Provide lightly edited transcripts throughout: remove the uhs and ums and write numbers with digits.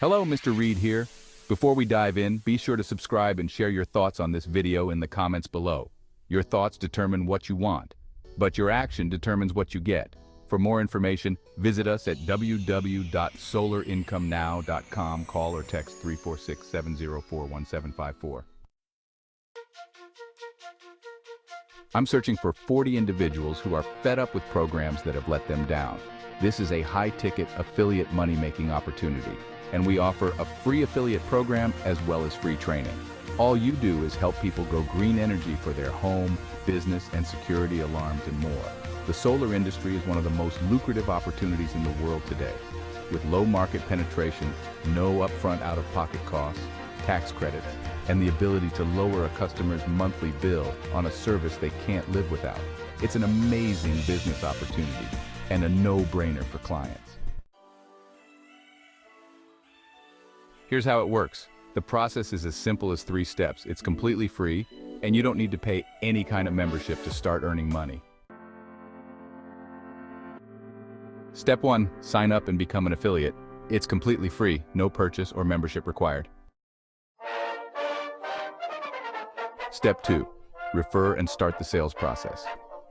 Hello, Mr. Reed here. Before we dive in, be sure to subscribe and share your thoughts on this video in the comments below. Your thoughts determine what you want, but your action determines what you get. For more information, visit us at www.solarincomenow.com. Call or text 346-704-1754. I'm searching for 40 individuals who are fed up with programs that have let them down. This is a high-ticket affiliate money-making opportunity, and we offer a free affiliate program as well as free training. All you do is help people go green energy for their home, business, and security alarms and more. The solar industry is one of the most lucrative opportunities in the world today. With low market penetration, no upfront out-of-pocket costs, tax credits, and the ability to lower a customer's monthly bill on a service they can't live without. It's an amazing business opportunity and a no-brainer for clients. Here's how it works. The process is as simple as 3 steps. It's completely free, and you don't need to pay any kind of membership to start earning money. Step 1, sign up and become an affiliate. It's completely free, no purchase or membership required. Step 2, refer and start the sales process.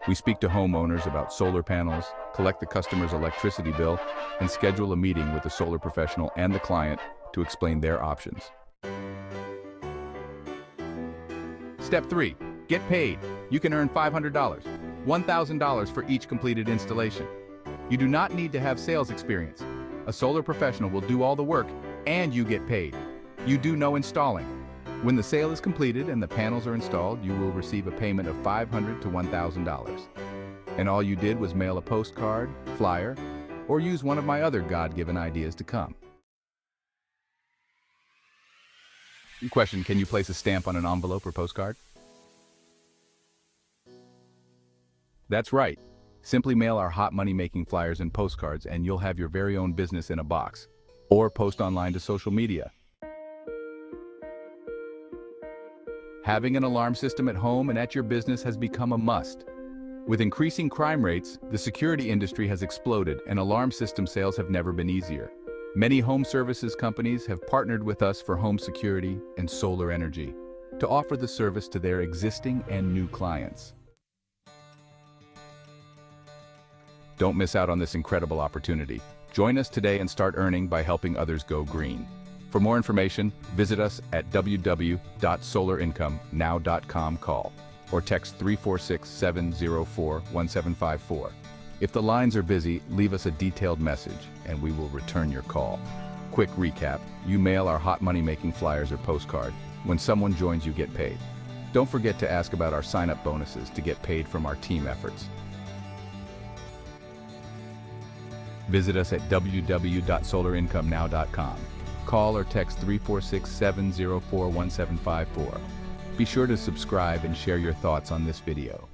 We speak to homeowners about solar panels, collect the customer's electricity bill, and schedule a meeting with the solar professional and the client to explain their options. Step 3, get paid. You can earn $500, $1,000 for each completed installation. You do not need to have sales experience. A solar professional will do all the work and you get paid. You do no installing. When the sale is completed and the panels are installed, you will receive a payment of $500 to $1,000. And all you did was mail a postcard, flyer, or use one of my other God-given ideas to come. Question, can you place a stamp on an envelope or postcard? That's right. Simply mail our hot money-making flyers and postcards and you'll have your very own business in a box. Or post online to social media. Having an alarm system at home and at your business has become a must. With increasing crime rates, the security industry has exploded and alarm system sales have never been easier. Many home services companies have partnered with us for home security and solar energy to offer the service to their existing and new clients. Don't miss out on this incredible opportunity. Join us today and start earning by helping others go green. For more information, visit us at www.solarincomenow.com. Call or text 346-704-1754. If the lines are busy, leave us a detailed message and we will return your call. Quick recap, you mail our hot money-making flyers or postcard. When someone joins, you get paid. Don't forget to ask about our sign-up bonuses to get paid from our team efforts. Visit us at www.solarincomenow.com. Call or text 346-704-1754. Be sure to subscribe and share your thoughts on this video.